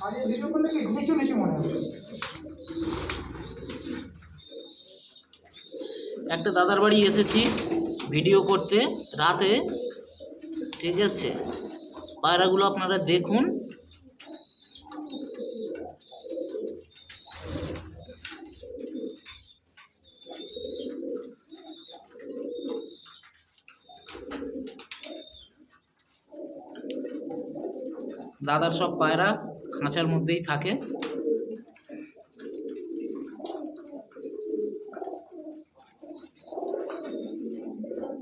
আর এই ভিডিও করলে কি নিচু নিচু মনে হবে। একটা দাদার বাড়ি এসেছি ভিডিও করতে রাতে, ঠিক আছে। পায়রাগুলো আপনারা দেখুন। দাদার সব পায়রা খাঁচার মধ্যেই থাকে।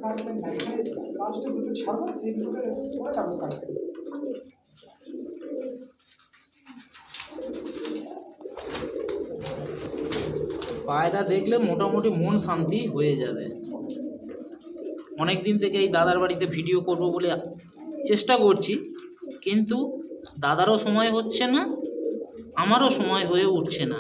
কাটবেন না, এখানে লাস্টে দুটো ছাড়বো, সেই দুটোকে পরে তারপর কাটবেন। পায়রা দেখলে মোটামুটি মন শান্তি হয়ে যাবে। অনেক দিন থেকে এই দাদার বাড়িতে ভিডিও করব বলে চেষ্টা করছি, কিন্তু দাদারও সময় হচ্ছে না, আমারও সময় হয়ে উঠছে না।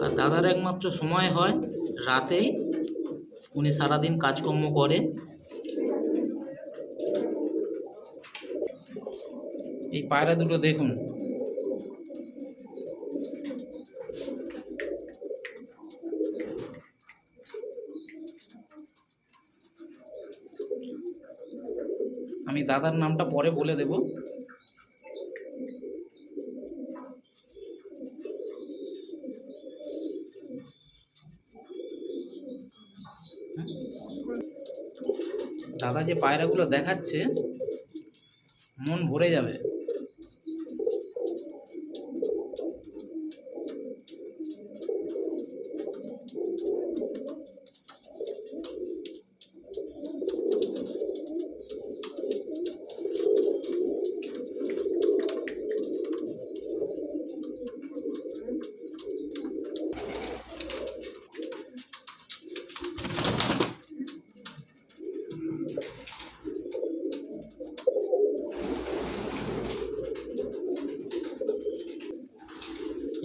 আর দাদার একমাত্র সময় হয় রাতেই, উনি সারাদিন কাজকর্ম করে। এই পায়রা দুটো দেখুন, আমি দাদার নামটা পরে বলে দেব। দাদা যে পায়রাগুলো দেখাচ্ছে মন ভরে যাবে।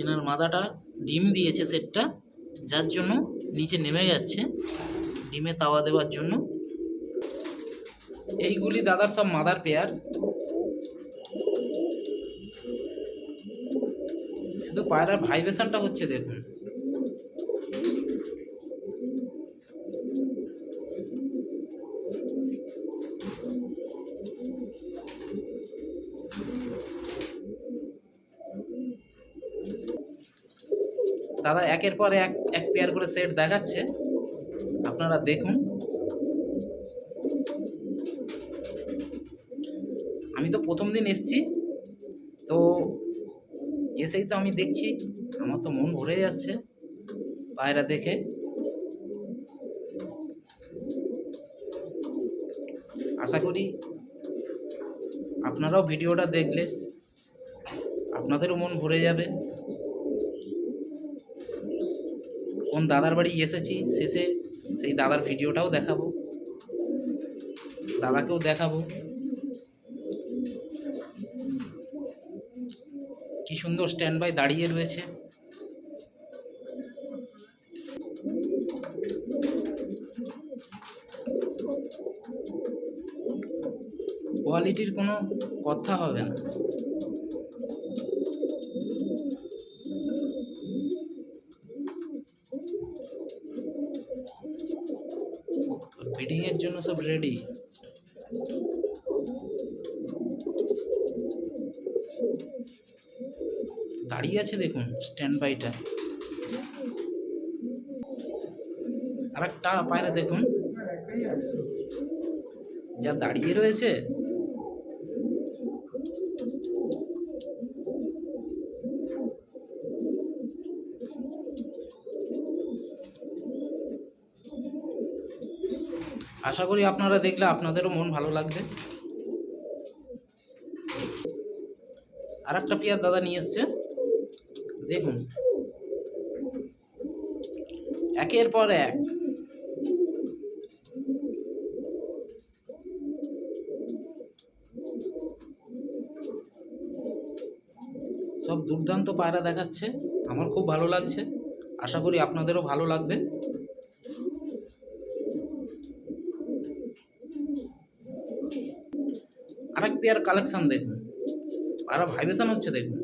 এনার মাদাটা ডিম দিয়েছে সেটটা, যার জন্য নিচে নেমে যাচ্ছে ডিমে তাওয়া দেওয়ার জন্য। এইগুলি দাদার সব মাদার পেয়ার, শুধু পায়রার ভাইব্রেশনটা হচ্ছে দেখুন। দাদা একের পর এক এক পেয়ার করে সেট দেখাচ্ছে, আপনারা দেখুন। আমি তো প্রথম দিন এসছি, তো এসেই তো আমি দেখছি, আমার তো মন ভরে যাচ্ছে পায়রা দেখে। আশা করি আপনারাও ভিডিওটা দেখলে আপনাদেরও মন ভরে যাবে। কোন দাদার বাড়ি এসেছি শেষে সেই দাদার ভিডিওটাও দেখাবো, দাদাকেও দেখাবো কি সুন্দর স্ট্যান্ড বাই দাঁড়িয়ে রয়েছে। কোয়ালিটির কোনো কথা হবে না। ব্রিডিংয়ের জন্য সব রেডি। দাঁড়িয়ে আছে দেখুন স্ট্যান্ড বাইটা। আর একটা পায়রা দেখুন একটাই আছে। যা দাঁড়িয়ে রয়েছে। আশা করি আপনারা দেখলে আপনাদেরও মন ভালো লাগবে। আর একটা পেয়ার দাদা নিয়ে এসছে দেখুন, একের পর এক। সব দুর্দান্ত পায়রা দেখাচ্ছে, আমার খুব ভালো লাগছে, আশা করি আপনাদেরও ভালো লাগবে। আরেক পেয়ার কালেকশন দেখুন, পায়রা ভাইব্রেশন হচ্ছে দেখুন।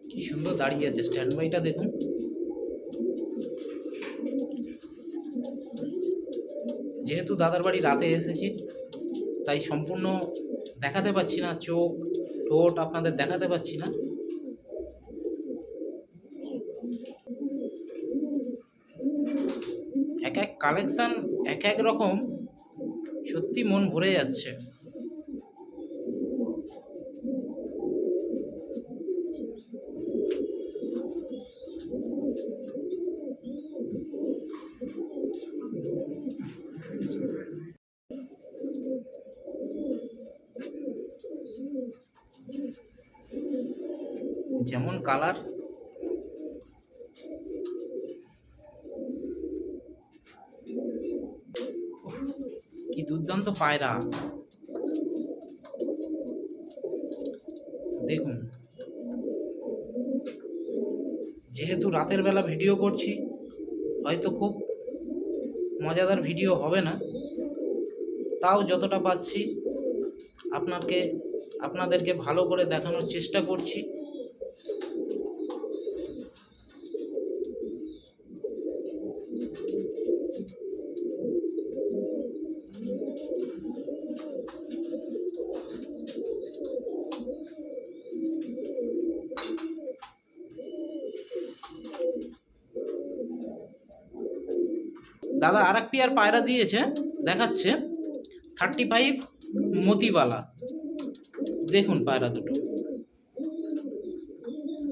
কি সুন্দর দাঁড়িয়ে আছে, স্ট্যান্ড বাইটা দেখুন। যেহেতু দাদার বাড়ি রাতে এসেছি, তাই সম্পূর্ণ দেখাতে পাচ্ছি না, চোখ ঠোঁট আপনাদের দেখাতে পাচ্ছি না। এক এক কালেকশন এক এক রকম, সত্যি মন ভরে যাচ্ছে। যেমন কালার, কি দুর্দান্ত পায়রা দেখুন। যেহেতু রাতের বেলা ভিডিও করছি, হয়তো খুব মজাদার ভিডিও হবে না, তাও যতটা পাচ্ছি আপনাদেরকে ভালো করে দেখানোর চেষ্টা করছি। দাদা আর এক পেয়ার পায়রা দিয়েছে, দেখাচ্ছে 35 মতিবালা। দেখুন পায়রা দুটো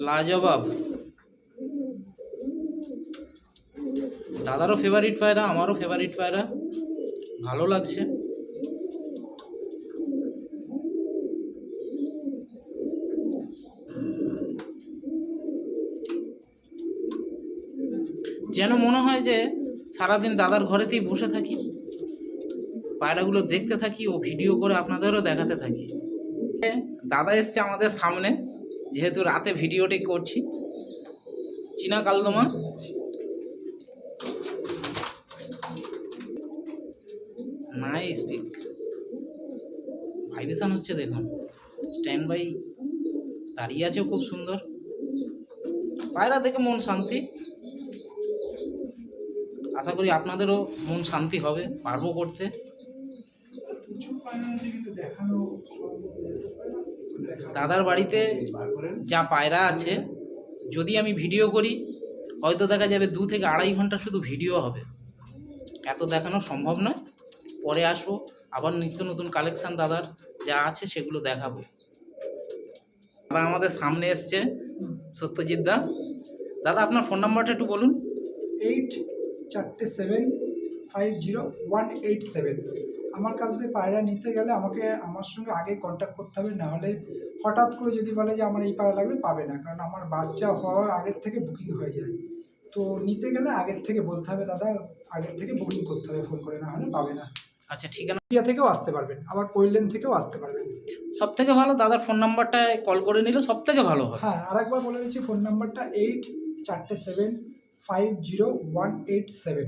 লাজবাব। দাদারও ফেভারিট পায়রা, আমারও ফেভারিট পায়রা, ভালো লাগছে। যেন মনে হয় যে সারাদিন দাদার ঘরেতেই বসে থাকি, পায়রাগুলো দেখতে থাকি ও ভিডিও করে আপনাদেরও দেখাতে থাকি। দাদা এসছে আমাদের সামনে, যেহেতু রাতে ভিডিওটি করছি। চীনা কালদমা, নাইস পিক, ভাইব্রেশন হচ্ছে দেখুন। স্ট্যান্ড বাই দাঁড়িয়ে আছে খুব সুন্দর। পায়রা দেখে মন শান্তি, আশা করি আপনাদেরও মন শান্তি হবে, পারবো করতে। দাদার বাড়িতে যা পায়রা আছে, যদি আমি ভিডিও করি হয়তো দেখা যাবে 2 থেকে 2.5 ঘন্টা শুধু ভিডিও হবে, এত দেখানো সম্ভব নয়। পরে আসবো আবার নিত্য নতুন কালেকশান দাদার যা আছে সেগুলো দেখাবো। দাদা আমাদের সামনে এসছে সত্যজিৎ দা। দাদা আপনার ফোন নাম্বারটা একটু বলুন। 84750187। আমার কাছ থেকে পায়রা নিতে গেলে আমার সঙ্গে আগে কন্ট্যাক্ট করতে হবে, নাহলে হঠাৎ করে যদি বলে যে আমার এই পায়রা লাগবে, পাবে না, কারণ আমার বাচ্চা হওয়ার আগের থেকে বুকিং হয়ে যায়। তো নিতে গেলে আগের থেকে বলতে হবে দাদা, আগের থেকে বুকিং করতে হবে ফোন করে, না হলে পাবে না। আচ্ছা ঠিকানা ইন্ডিয়া থেকেও আসতে পারবেন, আবার কৈলেন থেকেও আসতে পারবেন। সব থেকে ভালো দাদার ফোন নাম্বারটায় কল করে নিলে সব থেকে ভালো হয়। হ্যাঁ, আরেকবার বলে দিচ্ছি, ফোন নাম্বারটা 84750187।